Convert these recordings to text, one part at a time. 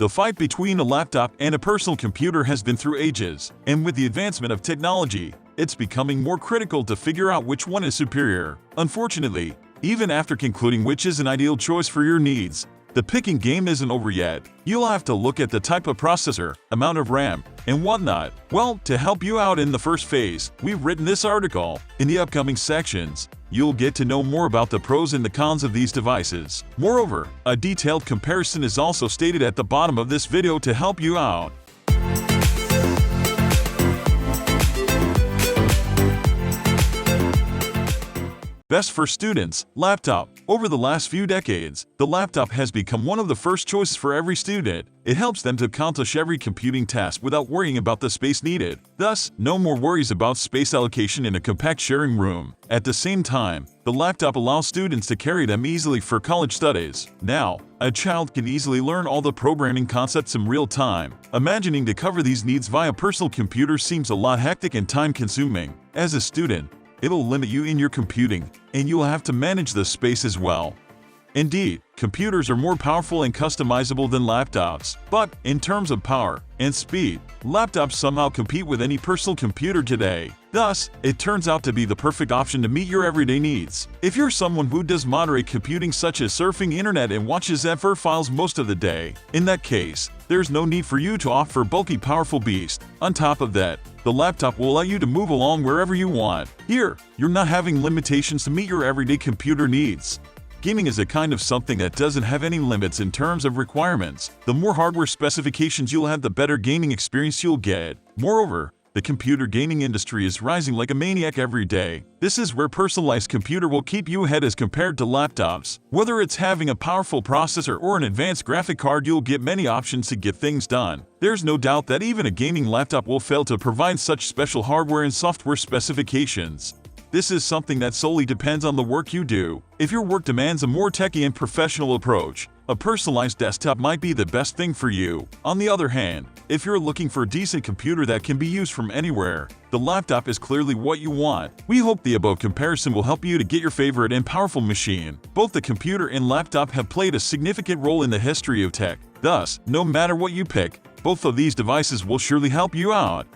The fight between a laptop and a personal computer has been through ages, and with the advancement of technology, it's becoming more critical to figure out which one is superior. Unfortunately, even after concluding which is an ideal choice for your needs, the picking game isn't over yet. You'll have to look at the type of processor, amount of RAM, and whatnot. Well, to help you out in the first phase, we've written this article. In the upcoming sections, you'll get to know more about the pros and the cons of these devices. Moreover, a detailed comparison is also stated at the bottom of this video to help you out. Best for students, laptop. Over the last few decades, the laptop has become one of the first choices for every student. It helps them to accomplish every computing task without worrying about the space needed. Thus, no more worries about space allocation in a compact sharing room. At the same time, the laptop allows students to carry them easily for college studies. Now, a child can easily learn all the programming concepts in real time. Imagining to cover these needs via personal computer seems a lot hectic and time-consuming. As a student, it'll limit you in your computing, and you'll have to manage the space as well. Indeed, computers are more powerful and customizable than laptops, but in terms of power and speed, laptops somehow compete with any personal computer today. Thus, it turns out to be the perfect option to meet your everyday needs. If you're someone who does moderate computing such as surfing internet and watches FR files most of the day, in that case, there's no need for you to opt for bulky powerful beast. On top of that, the laptop will allow you to move along wherever you want. Here, you're not having limitations to meet your everyday computer needs. Gaming is a kind of something that doesn't have any limits in terms of requirements. The more hardware specifications you'll have, the better gaming experience you'll get. Moreover, the computer gaming industry is rising like a maniac every day. This is where personalized computer will keep you ahead as compared to laptops. Whether it's having a powerful processor or an advanced graphic card, you'll get many options to get things done. There's no doubt that even a gaming laptop will fail to provide such special hardware and software specifications. This is something that solely depends on the work you do. If your work demands a more techy and professional approach, a personalized desktop might be the best thing for you. On the other hand, if you're looking for a decent computer that can be used from anywhere, the laptop is clearly what you want. We hope the above comparison will help you to get your favorite and powerful machine. Both the computer and laptop have played a significant role in the history of tech. Thus, no matter what you pick, both of these devices will surely help you out.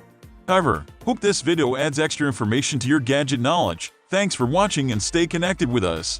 However, hope this video adds extra information to your gadget knowledge. Thanks for watching and stay connected with us.